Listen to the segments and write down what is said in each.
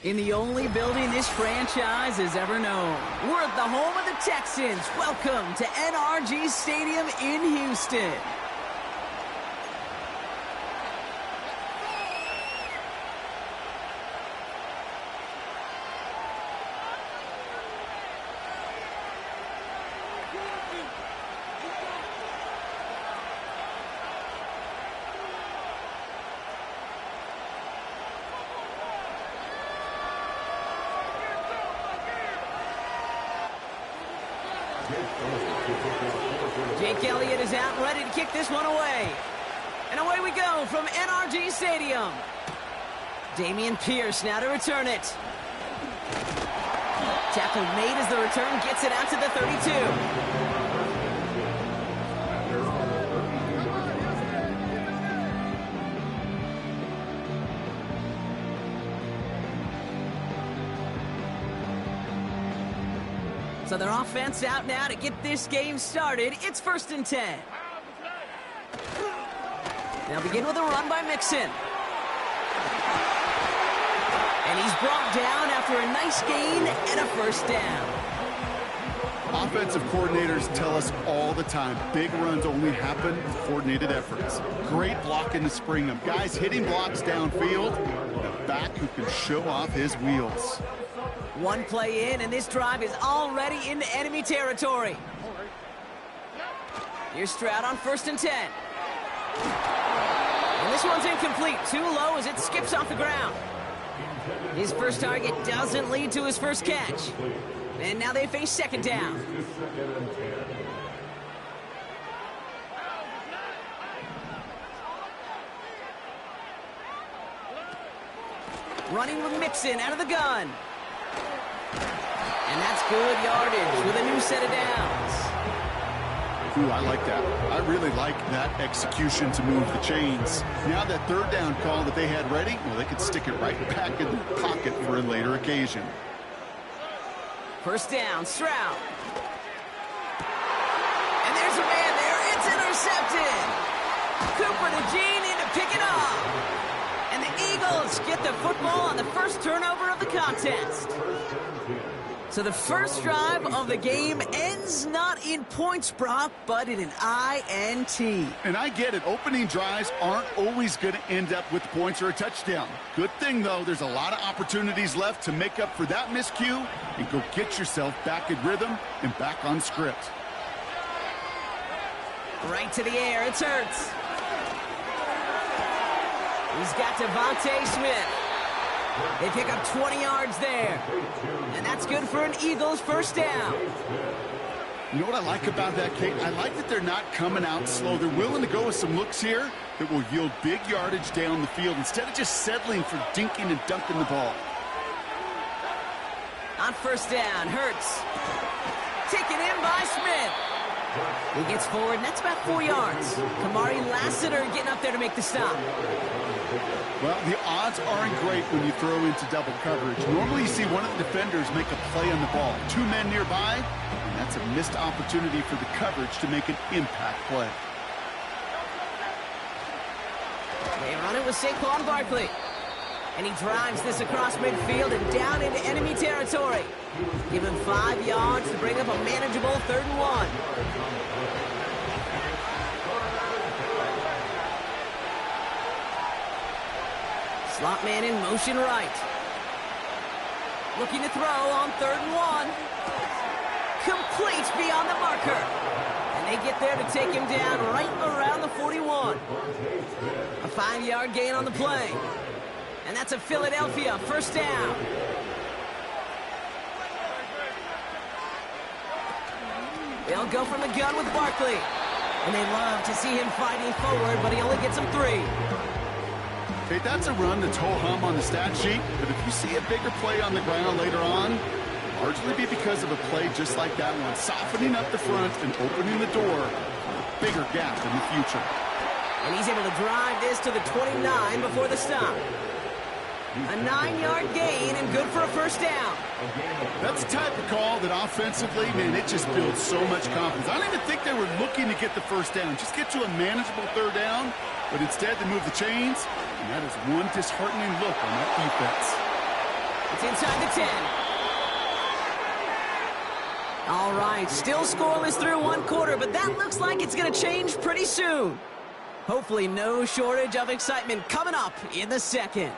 In the only building this franchise has ever known. We're at the home of the Texans. Welcome to NRG Stadium in Houston. Jake Elliott is out, ready to kick this one away. And away we go from NRG Stadium. Dameon Pierce now to return it. Tackle made as the return gets it out to the 32. So their offense out now to get this game started. It's 1st and 10. They'll begin with a run by Mixon. And he's brought down after a nice gain and a 1st down. Offensive coordinators tell us all the time, big runs only happen with coordinated efforts. Great blocking to spring them. Guys hitting blocks downfield. A back who can show off his wheels. One play in, and this drive is already into enemy territory. Here's Stroud on 1st and 10. And this one's incomplete. Too low as it skips off the ground. His first target doesn't lead to his first catch. And now they face 2nd down. Running with Mixon out of the gun. And that's good yardage with a new set of downs. Ooh, I like that. I really like that execution to move the chains. Now that 3rd down call that they had ready, well, they could stick it right back in their pocket for a later occasion. 1st down, Stroud. And there's a man there. It's intercepted. Cooper to Jean in to pick it up. And the Eagles get the football on the first turnover of the contest. So the first drive of the game ends not in points, Brock, but in an INT. And I get it. Opening drives aren't always going to end up with points or a touchdown. Good thing, though, there's a lot of opportunities left to make up for that miscue and go get yourself back in rhythm and back on script. Right to the air. It's Hurts. He's got Devontae Smith. They pick up 20 yards there. And that's good for an Eagles 1st down. You know what I like about that, Kate? I like that they're not coming out slow. They're willing to go with some looks here that will yield big yardage down the field instead of just settling for dinking and dunking the ball. On 1st down, Hurts. Taken in by Smith. He gets forward, and that's about 4 yards. Kamari Lassiter getting up there to make the stop. Well, the odds aren't great when you throw into double coverage. Normally you see one of the defenders make a play on the ball. 2 men nearby, and that's a missed opportunity for the coverage to make an impact play. They run it with Saquon Barkley. And he drives this across midfield and down into enemy territory. Give him 5 yards to bring up a manageable 3rd and 1. Slot man in motion right. Looking to throw on 3rd and 1. Complete beyond the marker. And they get there to take him down right around the 41. A 5-yard gain on the play. And that's a Philadelphia 1st down. They'll go from the gun with Barkley. And they love to see him fighting forward, but he only gets them 3. Okay, that's a run that's ho-hum on the stat sheet, but if you see a bigger play on the ground later on, largely be because of a play just like that one, softening up the front and opening the door for a bigger gap in the future. And he's able to drive this to the 29 before the stop. A 9-yard gain and good for a 1st down. That's the type of call that offensively, man, it just builds so much confidence. I don't even think they were looking to get the 1st down, just get to a manageable 3rd down, but instead they move the chains, and that is one disheartening look on that defense. It's inside the 10. All right, still scoreless through one quarter, but that looks like it's going to change pretty soon. Hopefully no shortage of excitement coming up in the second.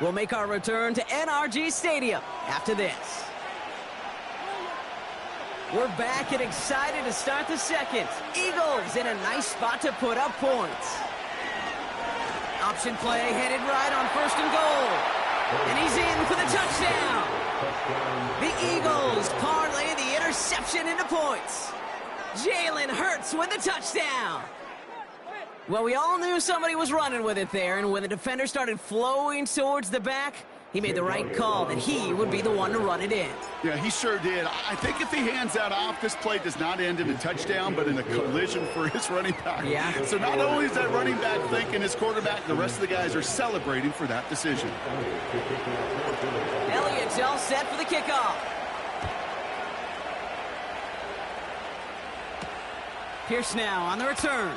We'll make our return to NRG Stadium after this. We're back and excited to start the second. Eagles in a nice spot to put up points. Option play headed right on 1st and goal. And he's in for the touchdown. The Eagles parlay the interception into points. Jalen Hurts with the touchdown. Well, we all knew somebody was running with it there, and when the defender started flowing towards the back, he made the right call that he would be the one to run it in. Yeah, he sure did. I think if he hands that off, this play does not end in a touchdown, but in a collision for his running back. Yeah. So not only is that running back thinking his quarterback, the rest of the guys are celebrating for that decision. Elliott's all set for the kickoff. Pierce now on the return.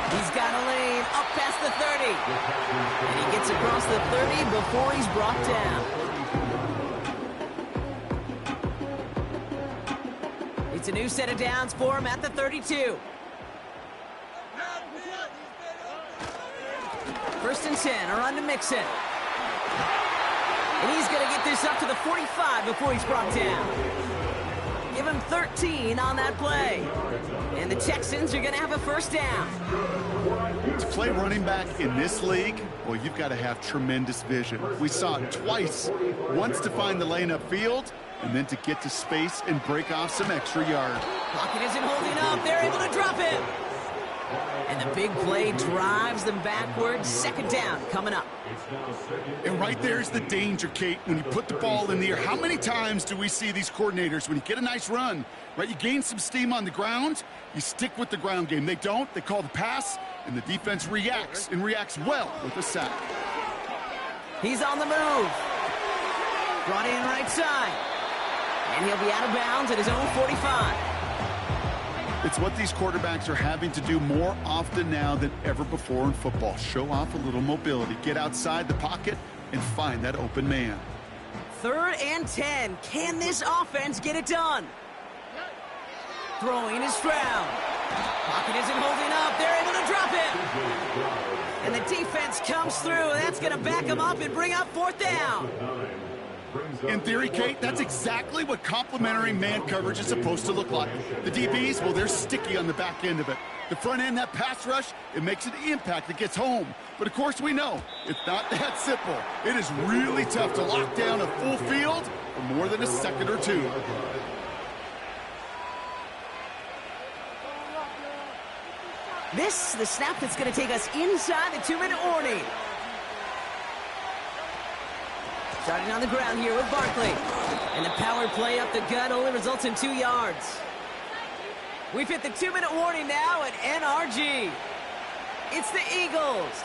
He's got a lane up past the 30. And he gets across the 30 before he's brought down. It's a new set of downs for him at the 32. 1st and 10, a run to Mixon. And he's going to get this up to the 45 before he's brought down. Give him 13 on that play. And the Texans are going to have a 1st down. To play running back in this league, well, you've got to have tremendous vision. We saw it twice. Once to find the lane upfield, and then to get to space and break off some extra yards. Pocket isn't holding up. They're able to drop him. And the big play drives them backwards. 2nd down coming up. And right there's the danger, Kate, when you put the ball in the air. How many times do we see these coordinators, when you get a nice run, right, you gain some steam on the ground, you stick with the ground game. They don't. They call the pass, and the defense reacts, and reacts well with a sack. He's on the move. Brought in right side. And he'll be out of bounds at his own 45. It's what these quarterbacks are having to do more often now than ever before in football. Show off a little mobility. Get outside the pocket and find that open man. 3rd and 10. Can this offense get it done? Throwing is Stroud. Pocket isn't holding up. They're able to drop it. And the defense comes through. That's going to back him up and bring up 4th down. In theory, Kate, that's exactly what complementary man coverage is supposed to look like. The DBs, well, they're sticky on the back end of it. The front end, that pass rush, it makes an impact. It gets home. But, of course, we know it's not that simple. It is really tough to lock down a full field for more than a second or two. This is the snap that's going to take us inside the 2-minute warning. Starting on the ground here with Barkley. And the power play up the gut only results in 2 yards. We've hit the 2-minute warning now at NRG. It's the Eagles.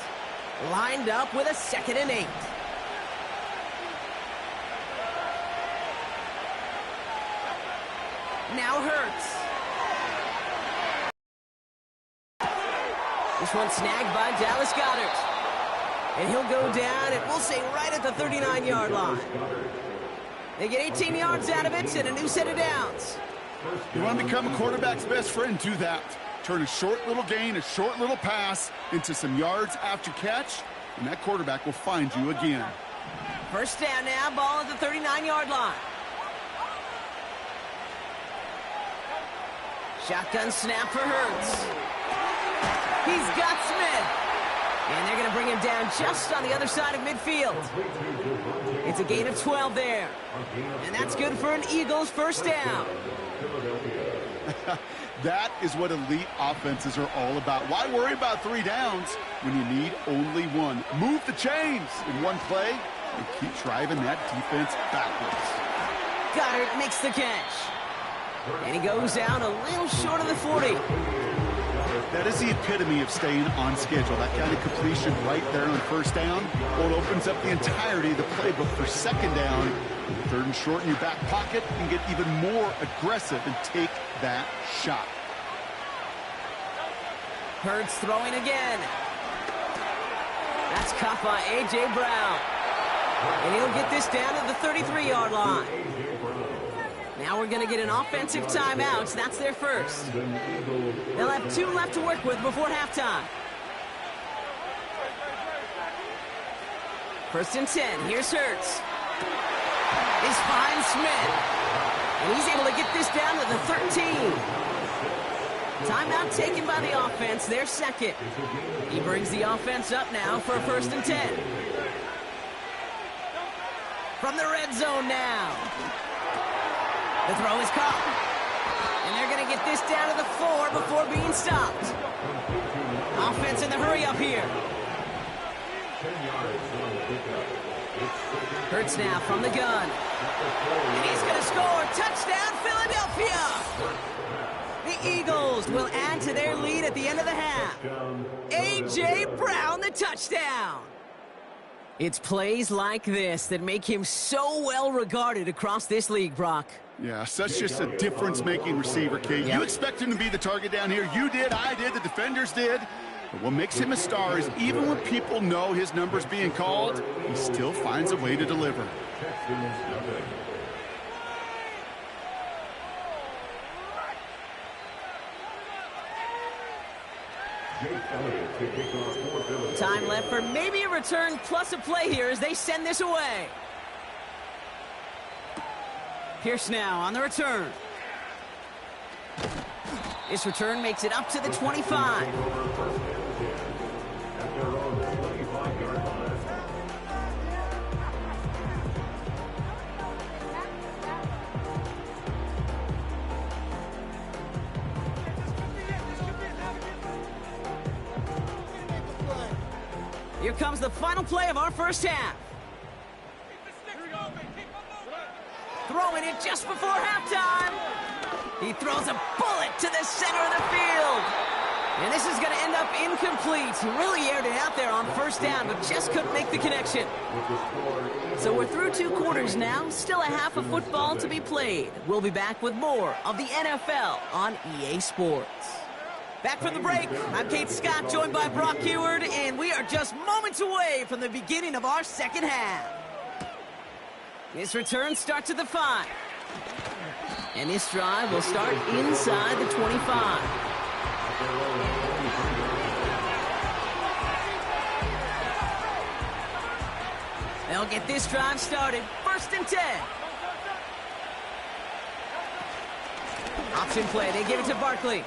Lined up with a 2nd and 8. Now Hurts. This one snagged by Dallas Goedert. And he'll go down, and we'll say right at the 39-yard line. They get 18 yards out of it and a new set of downs. You want to become a quarterback's best friend, do that. Turn a short little gain, a short little pass into some yards after catch, and that quarterback will find you again. 1st down now, ball at the 39-yard line. Shotgun snap for Hurts. He's got Smith. And they're going to bring him down just on the other side of midfield. It's a gain of 12 there. And that's good for an Eagles 1st down. That is what elite offenses are all about. Why worry about 3 downs when you need only 1? Move the chains in one play and keep driving that defense backwards. Goddard makes the catch. And he goes down a little short of the 40. That is the epitome of staying on schedule. That kind of completion right there on 1st down. Well, it opens up the entirety of the playbook for 2nd down. 3rd and short in your back pocket and get even more aggressive and take that shot. Hurts throwing again. That's caught by A.J. Brown. And he'll get this down to the 33-yard line. Now we're going to get an offensive timeout. That's their first. They'll have 2 left to work with before halftime. 1st and 10. Here's Hurts. He's finds Smith. And he's able to get this down to the 13. Timeout taken by the offense, their second. He brings the offense up now for a 1st and 10. From the red zone now. The throw is caught. And they're going to get this down to the 4 before being stopped. Offense in the hurry up here. Hurts now from the gun. And he's going to score. Touchdown, Philadelphia! The Eagles will add to their lead at the end of the half. A.J. Brown, the touchdown. It's plays like this that make him so well regarded across this league, Brock. Yeah, such just a difference-making receiver, Kate. Yep. You expect him to be the target down here. You did, I did, the defenders did. But what makes him a star is even when people know his number's being called, he still finds a way to deliver. Time left for maybe a return plus a play here as they send this away. Pierce now on the return. This return makes it up to the 25. Here comes the final play of our first half. Throwing it just before halftime. He throws a bullet to the center of the field. And this is going to end up incomplete. He really aired it out there on 1st down, but just couldn't make the connection. So we're through 2 quarters now. Still a half of football to be played. We'll be back with more of the NFL on EA Sports. Back from the break, I'm Kate Scott, joined by Brock Heward, and we are just moments away from the beginning of our second half. This return starts at the 5. And this drive will start inside the 25. They'll get this drive started. 1st and 10. Option play, they give it to Barkley.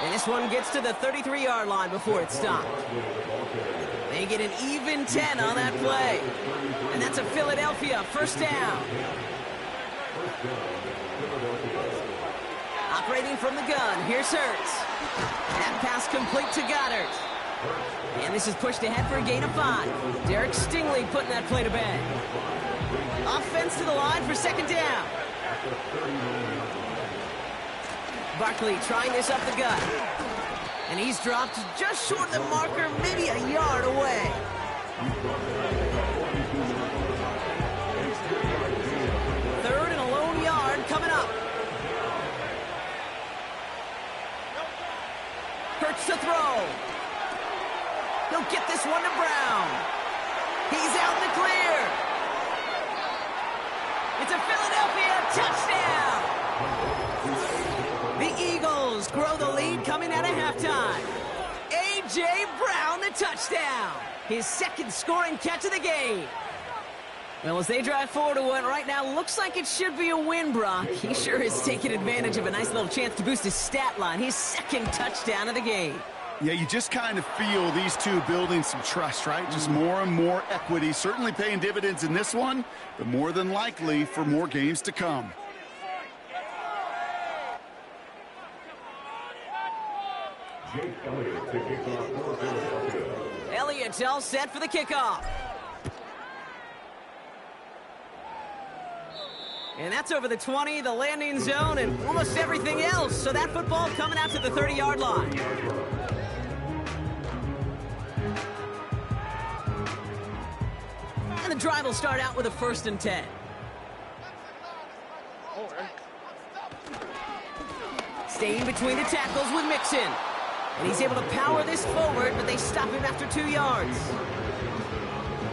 And this one gets to the 33-yard line before it's stopped. They get an even 10 on that play. And that's a Philadelphia 1st down. Operating from the gun, here's Hurts. That pass complete to Goddard. And this is pushed ahead for a gain of 5. Derek Stingley putting that play to bed. Offense to the line for 2nd down. Barkley trying this up the gut. And he's dropped just short of the marker, maybe a yard away. Third and a lone yard coming up. Hurts to throw. He'll get this one to Brown. He's out in the clear. It's a Philadelphia touchdown. The Eagles grow the lead coming out of halftime. A.J. Brown, the touchdown. His 2nd scoring catch of the game. Well, as they drive forward to what right now looks like it should be a win, Brock. He sure has taken advantage of a nice little chance to boost his stat line. His 2nd touchdown of the game. Yeah, you just kind of feel these two building some trust, right? Just more and more equity. Certainly paying dividends in this one, but more than likely for more games to come. Elliott's all set for the kickoff. And that's over the 20, the landing zone, and almost everything else. So that football coming out to the 30-yard line. And the drive will start out with a 1st and 10. Staying between the tackles with Mixon. And he's able to power this forward, but they stop him after 2 yards.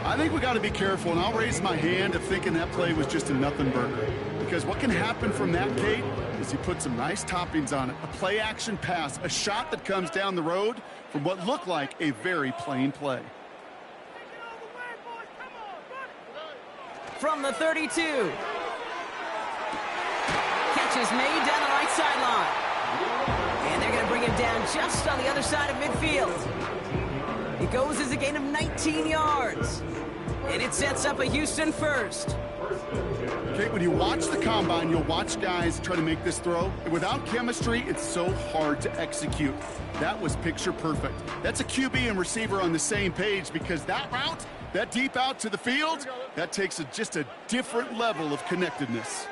I think we got to be careful, and I'll raise my hand of thinking that play was just a nothing burger. Because what can happen from that, Kate, is he put some nice toppings on it. A play-action pass, a shot that comes down the road from what looked like a very plain play. From the 32. Catch is made down the right sideline. And they're going to bring him down just on the other side of midfield. It goes as a gain of 19 yards. And it sets up a Houston first. Okay, when you watch the combine, you'll watch guys try to make this throw. Without chemistry, it's so hard to execute. That was picture perfect. That's a QB and receiver on the same page, because that route, that deep out to the field, that takes just a different level of connectedness.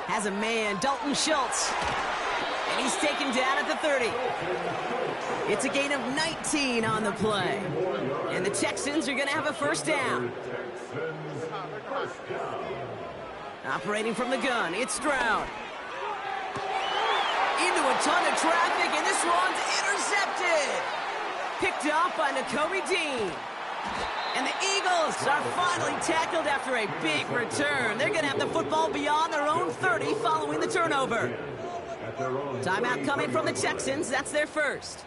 Has a man, Dalton Schultz. And he's taken down at the 30. It's a gain of 19 on the play. And the Texans are going to have a first down. Operating from the gun, it's Stroud. Into a ton of traffic, and this one's intercepted. Picked off by Nakobe Dean. And the Eagles are finally tackled after a big return. They're going to have the football beyond their own 30 following the turnover. Timeout coming from the Texans. That's their first.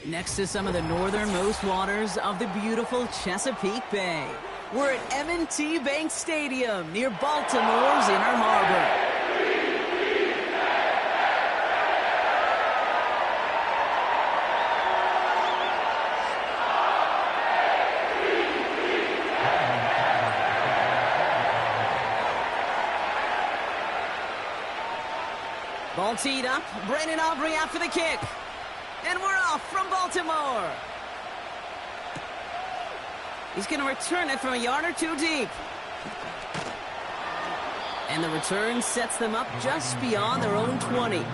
Next to some of the northernmost waters of the beautiful Chesapeake Bay. We're at M&T Bank Stadium near Baltimore's Inner Harbor. Ball teed up, Brandon Aubrey after the kick. And we're off from Baltimore. He's going to return it from a yard or two deep. And the return sets them up just beyond their own 20.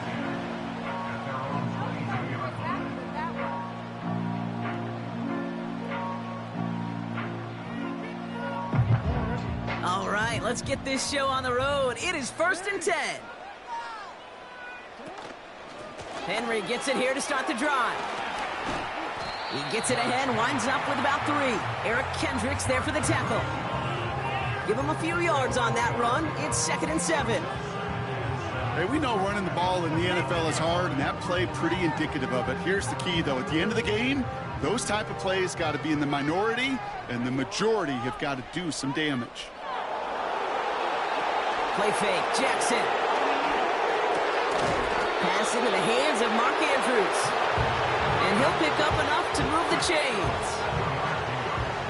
All right, let's get this show on the road. It is 1st and 10. Henry gets it here to start the drive. He gets it ahead, winds up with about 3. Eric Kendricks there for the tackle. Give him a few yards on that run. It's 2nd and 7. Hey, we know running the ball in the NFL is hard, and that play pretty indicative of it. Here's the key, though. At the end of the game, those type of plays got to be in the minority, and the majority have got to do some damage. Play fake, Jackson. Pass into the hands of Mark Andrews. And he'll pick up enough to move the chains.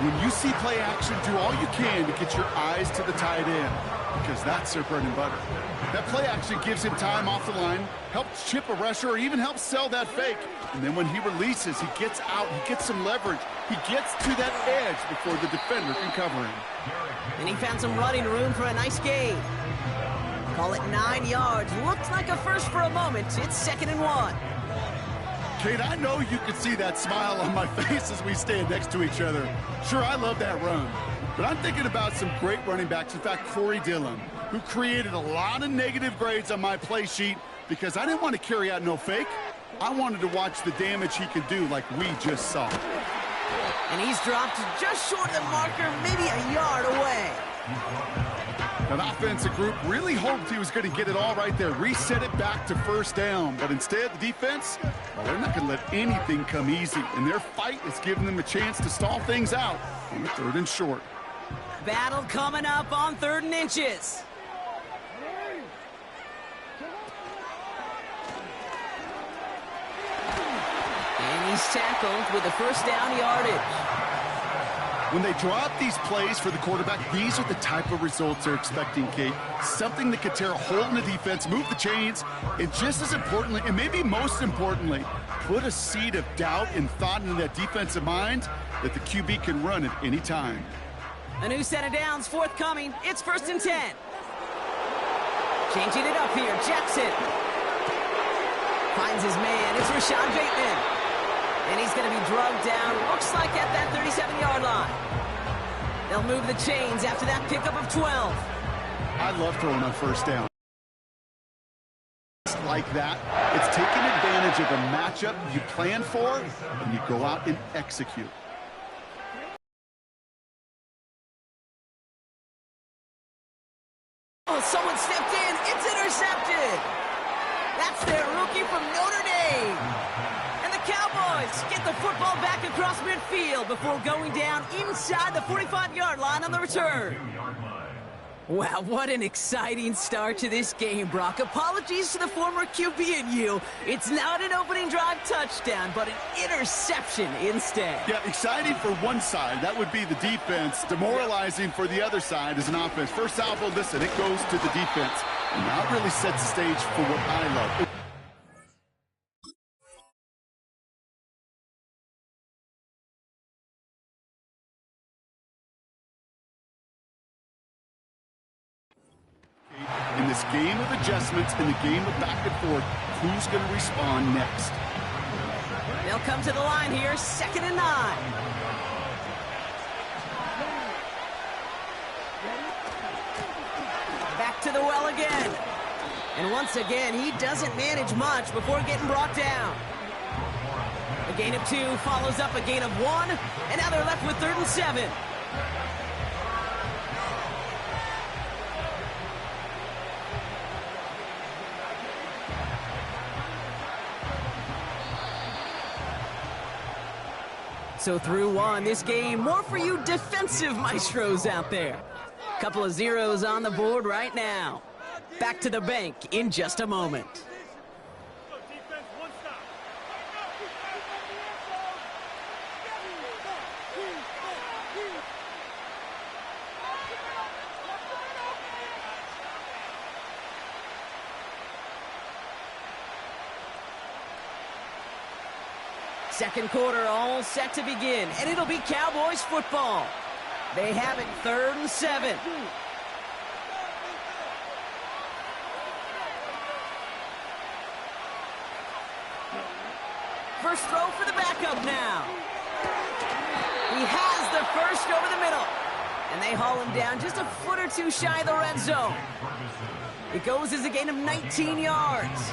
When you see play action, do all you can to get your eyes to the tight end, because that's their bread and butter. That play action gives him time off the line, helps chip a rusher, or even helps sell that fake. And then when he releases, he gets out, he gets some leverage. He gets to that edge before the defender can cover him. And he found some running room for a nice gain. Call it 9 yards. Looks like a first for a moment. It's 2nd and 1. Kate, I know you can see that smile on my face as we stand next to each other. Sure, I love that run. But I'm thinking about some great running backs. In fact, Corey Dillon, who created a lot of negative grades on my play sheet because I didn't want to carry out no fake. I wanted to watch the damage he could do like we just saw. And he's dropped just short of the marker, maybe a yard away. That offensive group really hoped he was going to get it all right there, reset it back to first down. But instead, the defense, well, they're not going to let anything come easy. And their fight is giving them a chance to stall things out on the 3rd and short. Battle coming up on 3rd and inches. And he's tackled with the first down yardage. When they draw up these plays for the quarterback, these are the type of results they're expecting, Kate. Something that could tear a hole in the defense, move the chains, and just as importantly, and maybe most importantly, put a seed of doubt and thought into that defensive mind that the QB can run at any time. A new set of downs forthcoming. It's 1st and 10. Changing it up here, Jackson. Finds his man. It's Rashad Bateman. And he's going to be drugged down, looks like at that 37-yard line. They'll move the chains after that pickup of 12. I love throwing on first down. Like that, it's taking advantage of a matchup you plan for, and you go out and execute. Oh, someone stepped in. It's intercepted. That's their rookie from Notre Dame. And the Cowboys get the football back across midfield before going down inside the 45-yard line on the return. Wow, what an exciting start to this game, Brock. Apologies to the former QB and you. It's not an opening drive touchdown, but an interception instead. Yeah, exciting for one side. That would be the defense. Demoralizing for the other side as an offense. First salvo, listen, it goes to the defense. And now it really sets the stage for what I love. In this game of adjustments, in the game of back and forth, who's going to respond next? They'll come to the line here, 2nd and 9. Back to the well again. And once again, he doesn't manage much before getting brought down. A gain of 2 follows up a gain of 1, and now they're left with 3rd and 7. So through 1, this game, more for you defensive maestros out there. Couple of zeros on the board right now. Back to the bank in just a moment. Second quarter all set to begin, and it'll be Cowboys football. They have it 3rd and 7. First throw for the backup now. He has the first over the middle, and they haul him down just a foot or two shy of the red zone. It goes as a gain of 19 yards,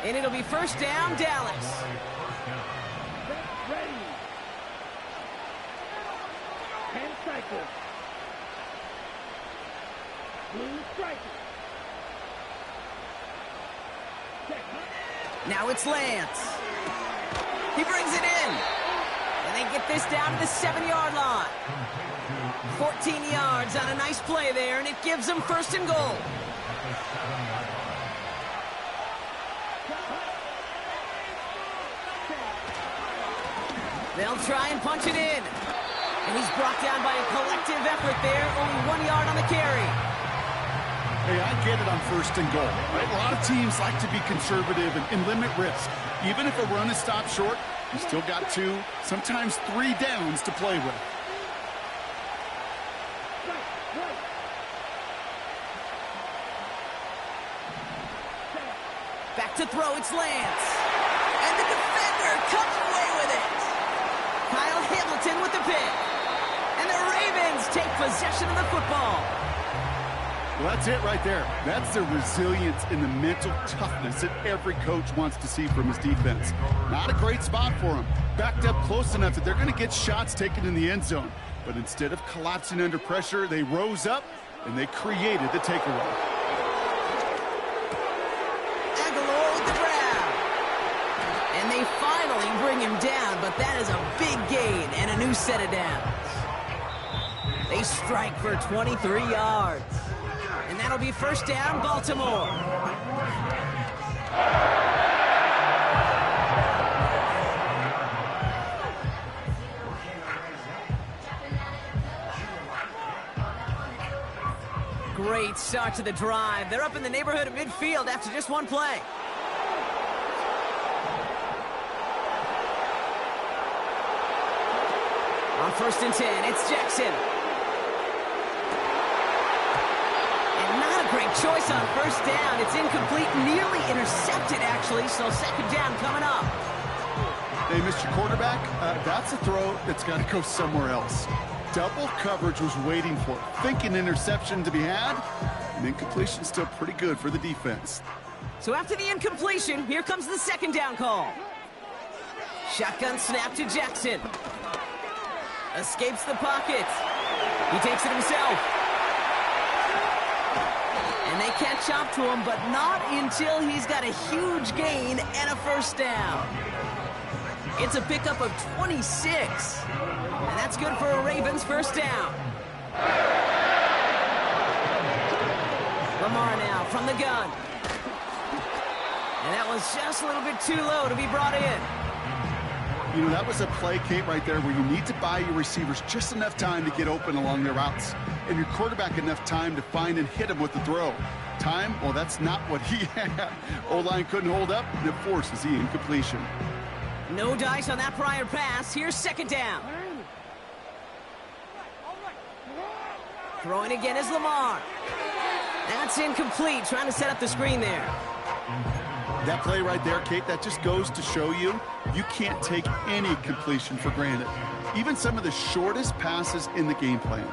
and it'll be first down, Dallas. Now it's Lance. He brings it in. And they get this down to the 7-yard line. 14 yards on a nice play there, and it gives them 1st and goal. They'll try and punch it in. And he's brought down by a collective effort there. Only 1 yard on the carry. Hey, I get it on 1st and goal. Right? A lot of teams like to be conservative and limit risk. Even if a run is stopped short, you still got 2, sometimes 3 downs to play with. Back to throw, it's Lance. And the defender comes away with it. Kyle Hamilton with the pick. And the Ravens take possession of the football. Well, that's it right there. That's the resilience and the mental toughness that every coach wants to see from his defense. Not a great spot for him. Backed up close enough that they're going to get shots taken in the end zone. But instead of collapsing under pressure, they rose up and they created the takeaway. Aguilar with the grab. And they finally bring him down, but that is a big gain and a new set of downs. They strike for 23 yards. And that'll be first down, Baltimore. Great start to the drive. They're up in the neighborhood of midfield after just one play. On 1st and 10, it's Jackson. Great choice on first down. It's incomplete, nearly intercepted, actually, so second down coming up. Hey, Mr. Quarterback, that's a throw that's got to go somewhere else. Double coverage was waiting for it, thinking interception to be had, and incompletion still pretty good for the defense. So after the incompletion, here comes the second down call. Shotgun snap to Jackson. Escapes the pocket. He takes it himself. And they catch up to him, but not until he's got a huge gain and a first down. It's a pickup of 26. And that's good for a Ravens first down. Lamar now from the gun. And that was just a little bit too low to be brought in. You know, that was a play, Kate, right there where you need to buy your receivers just enough time to get open along their routes. And your quarterback enough time to find and hit him with the throw. Time? Well, that's not what he had. O-line couldn't hold up, and it forces the incompletion. No dice on that prior pass. Here's second down. Throwing again is Lamar. That's incomplete. Trying to set up the screen there. That play right there, Kate, that just goes to show you can't take any completion for granted. Even some of the shortest passes in the game plan.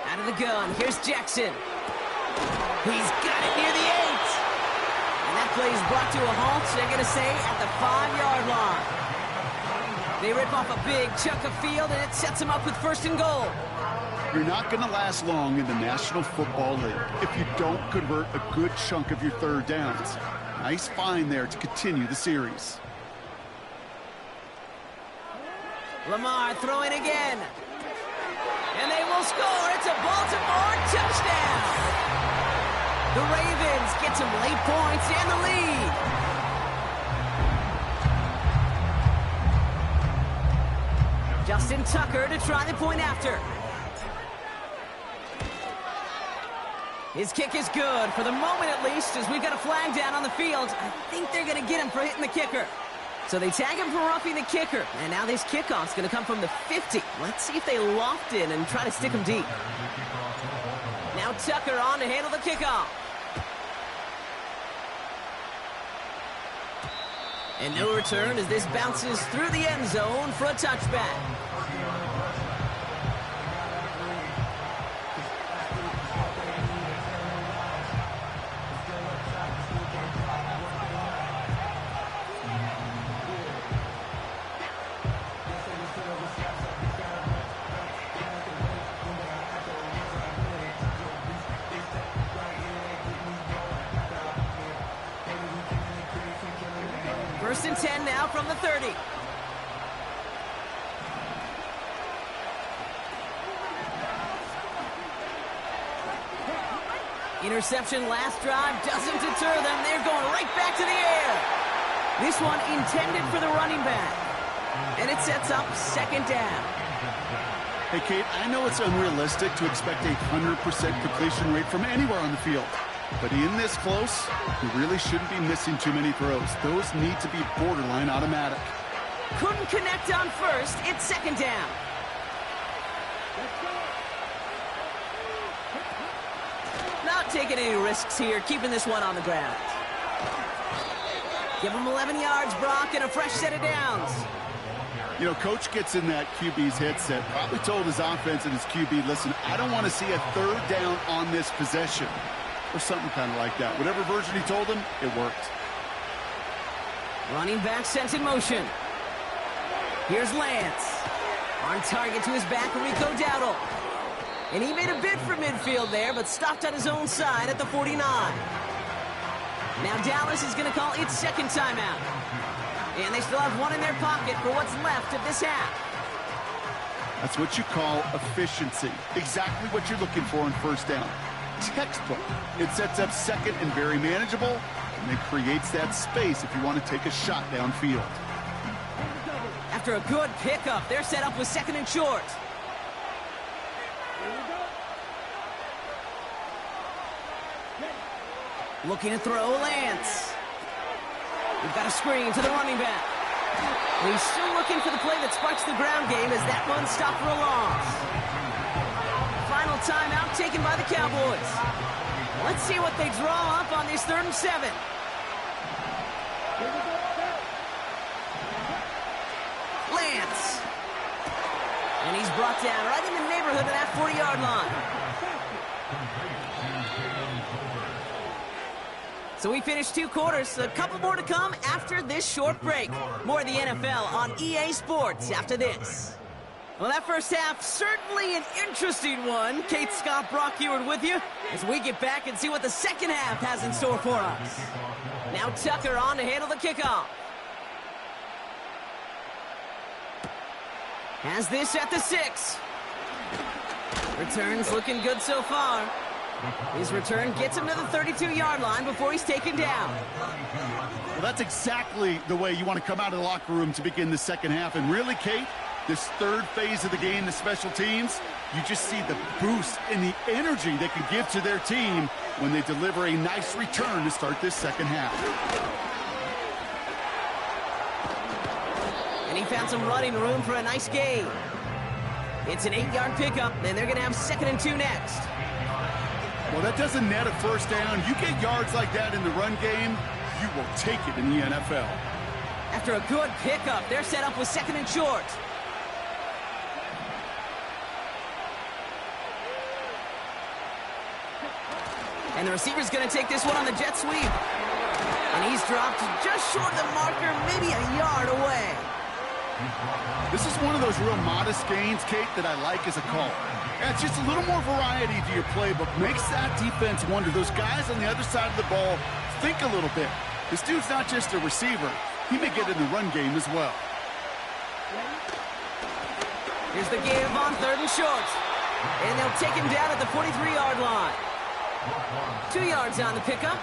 Out of the gun, here's Jackson. He's got it near the 8. And that play is brought to a halt, they're going to say, at the 5-yard line. They rip off a big chunk of field, and it sets them up with first and goal. You're not going to last long in the National Football League if you don't convert a good chunk of your third downs. Nice find there to continue the series. Lamar throwing again. And they will score. It's a Baltimore touchdown. The Ravens get some late points and the lead. Justin Tucker to try the point after. His kick is good, for the moment at least, as we've got a flag down on the field. I think they're going to get him for hitting the kicker. So they tag him for roughing the kicker, and now this kickoff's going to come from the 50. Let's see if they loft in and try to stick him deep. Now Tucker on to handle the kickoff. And no return as this bounces through the end zone for a touchback. First and 10 now from the 30. Interception last drive doesn't deter them. They're going right back to the air. This one intended for the running back. And it sets up second down. Hey, Kate, I know it's unrealistic to expect a 100% completion rate from anywhere on the field. But in this close, you really shouldn't be missing too many throws. Those need to be borderline automatic. Couldn't connect on first. It's second down. taking any risks here, keeping this one on the ground. Give him 11 yards, Brock, and a fresh set of downs. You know, coach gets in that QB's headset, probably told his offense and his QB, listen, I don't want to see a third down on this possession, or something kind of like that. Whatever version he told him, it worked. Running back sent in motion. Here's Lance. On target to his back, Rico Dowdle. And he made a bid for midfield there, but stopped on his own side at the 49. Now Dallas is going to call its second timeout. And they still have one in their pocket for what's left of this half. That's what you call efficiency. Exactly what you're looking for in first down. Textbook. It sets up second and very manageable, and it creates that space if you want to take a shot downfield. After a good pickup, they're set up with second and short. Looking to throw, Lance. We've got a screen to the running back. And he's still looking for the play that sparks the ground game as that one stopped for a loss. Final timeout taken by the Cowboys. Let's see what they draw up on this 3rd and 7. Lance. And he's brought down right in the neighborhood of that 40-yard line. So we finished 2 quarters. A couple more to come after this short break. More of the NFL on EA Sports after this. Well, that first half, certainly an interesting one. Kate, Scott, Brock Ewart with you as we get back and see what the second half has in store for us. Now Tucker on to handle the kickoff. Has this at the 6. Returns looking good so far. His return gets him to the 32-yard line before he's taken down. Well, that's exactly the way you want to come out of the locker room to begin the second half. And really, Kate, this third phase of the game, the special teams, you just see the boost and the energy they can give to their team when they deliver a nice return to start this second half. And he found some running room for a nice gain. It's an 8-yard pickup, and they're going to have 2nd and 2 next. Well, that doesn't net a first down. You get yards like that in the run game, you will take it in the NFL. After a good pickup, they're set up with 2nd and short. And the receiver's going to take this one on the jet sweep. And he's dropped just short of the marker, maybe a yard away. This is one of those real modest gains, Kate, that I like as a call. It's just a little more variety to your playbook. Makes that defense wonder. Those guys on the other side of the ball think a little bit. This dude's not just a receiver. He may get in the run game as well. Here's the give on 3rd and short. And they'll take him down at the 43-yard line. 2 yards on the pickup.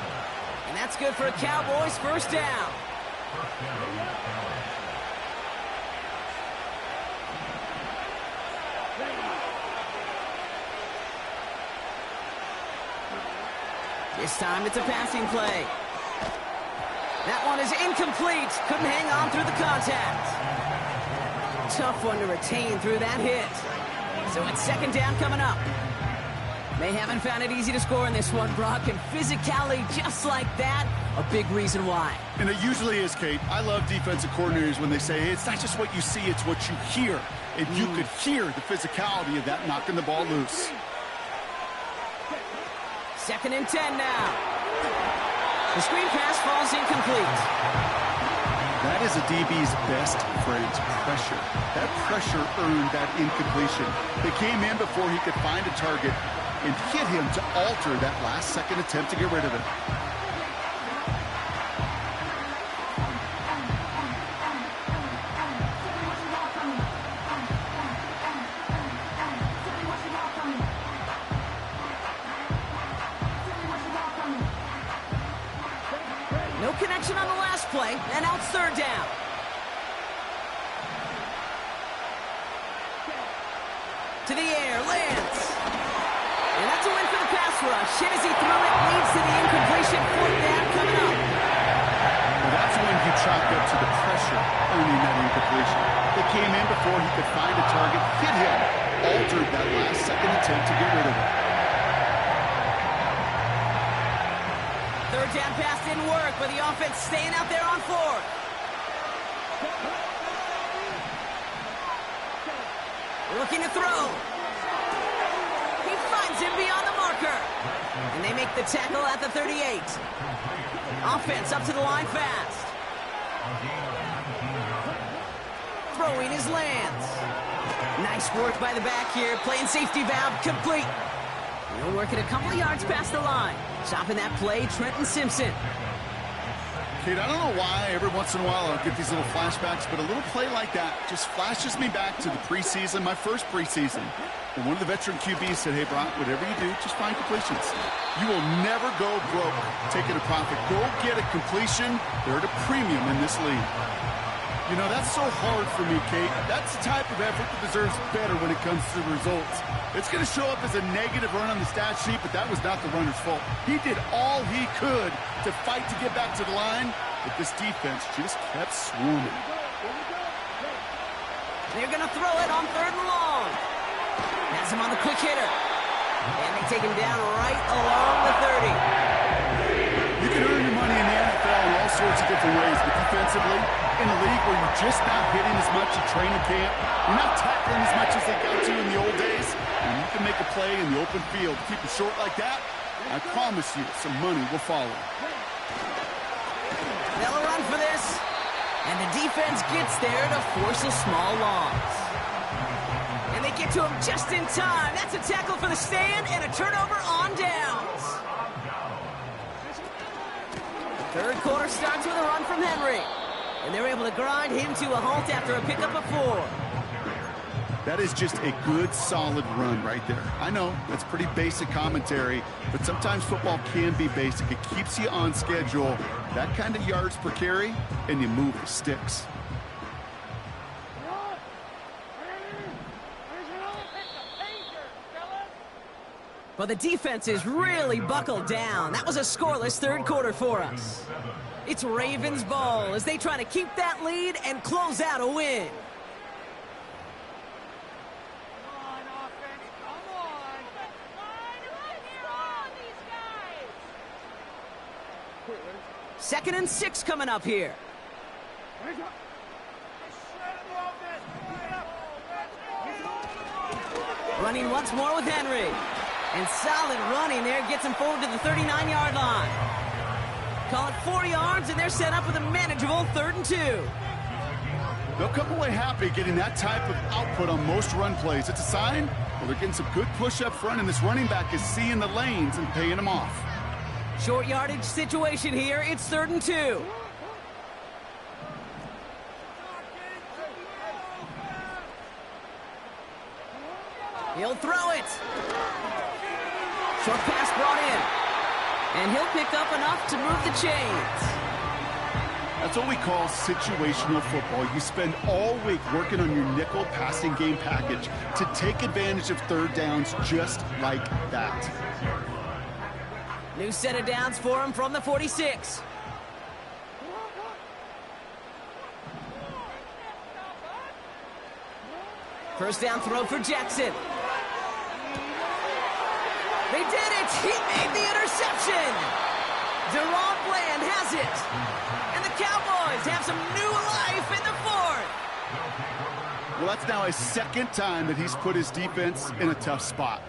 And that's good for a Cowboys first down. This time it's a passing play. That one is incomplete. Couldn't hang on through the contact. Tough one to retain through that hit. So it's 2nd down coming up. They haven't found it easy to score in this one, Brock, and physicality just like that, a big reason why. And it usually is, Kate. I love defensive coordinators when they say, hey, it's not just what you see, it's what you hear. And you could hear the physicality of that knocking the ball loose. 2nd and 10 now. The screen pass falls incomplete. That is a DB's best friend, pressure. That pressure earned that incompletion. They came in before he could find a target and hit him to alter that last-second attempt to get rid of it. No connection on the last play, and now it's 3rd down. To the air, Lance. And that's a win for the pass rush. Hit as he threw it, leads to the incompletion. 4th down coming up. Well, that's when he chalked up to the pressure, earning that incompletion. They came in before he could find a target, hit him, altered that last-second attempt to get rid of it. Third down pass didn't work, but the offense staying out there on fourth. Looking to throw. He finds him beyond the marker. And they make the tackle at the 38. Offense up to the line fast. Throwing his lands. Nice work by the back here. Playing safety valve complete. He'll work it a couple of yards past the line. Stopping that play, Trenton Simpson. Kate, I don't know why every once in a while I'll get these little flashbacks, but a little play like that just flashes me back to the preseason, my first preseason. And one of the veteran QBs said, hey, Brock, whatever you do, just find completions. You will never go broke taking a profit. Go get a completion. They're at a premium in this league. You know, that's so hard for me, Kate. That's the type of effort that deserves better when it comes to the results. It's going to show up as a negative run on the stat sheet, but that was not the runner's fault. He did all he could to fight to get back to the line, but this defense just kept swarming. They're going to throw it on third and long. Has him on the quick hitter. And they take him down right along the 30. You can earn your money in the NFL in all sorts of different ways, but defensively, in a league where you're just not hitting as much at training camp, you're not tackling as much as they got to in the old days, and you can make a play in the open field. Keep it short like that, I promise you some money will follow. They'll run for this, and the defense gets there to force a small loss. And they get to him just in time. That's a tackle for the stand and a turnover on downs. Third quarter starts with a run from Henry. And they're able to grind him to a halt after a pickup of 4. That is just a good, solid run right there. I know, that's pretty basic commentary, but sometimes football can be basic. It keeps you on schedule. That kind of yards per carry, and you move the sticks. Well, the defense is really buckled down. That was a scoreless third quarter for us. It's Ravens ball as they try to keep that lead and close out a win. Second and 6 coming up here. Running once more with Henry. And solid running there gets him forward to the 39-yard line. Call it 4 yards, and they're set up with a manageable 3rd and 2. They'll come away happy getting that type of output on most run plays. It's a sign, well, they're getting some good push up front, and this running back is seeing the lanes and paying them off. Short yardage situation here. It's 3rd and 2. He'll throw it. Short pass brought in. And he'll pick up enough to move the chains. That's what we call situational football. You spend all week working on your nickel passing game package to take advantage of third downs just like that. New set of downs for him from the 46. First down throw for Jackson. They did it! He made the interception! Deron Bland has it! And the Cowboys have some new life in the 4th! Well, that's now a second time that he's put his defense in a tough spot.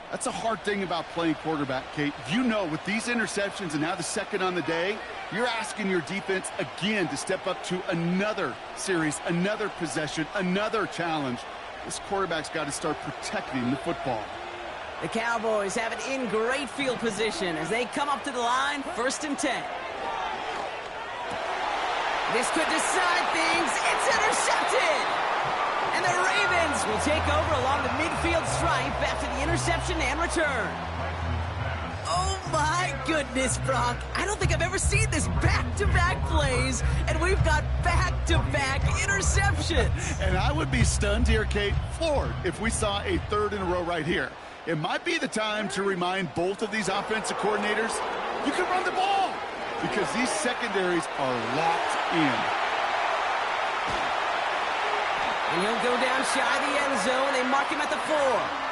That's a hard thing about playing quarterback, Kate. You know, with these interceptions and now the second on the day, you're asking your defense again to step up to another series, another possession, another challenge. This quarterback's got to start protecting the football. The Cowboys have it in great field position as they come up to the line, 1st and 10. This could decide things. It's intercepted! And the Ravens will take over along the midfield stripe after the interception and return. Oh my goodness, Brock. I don't think I've ever seen this back-to-back plays, and we've got back-to-back interceptions. And I would be stunned here, Kate, floored, if we saw a 3rd in a row right here. It might be the time to remind both of these offensive coordinators, you can run the ball, because these secondaries are locked in. And he'll go down shy of the end zone. They mark him at the 4.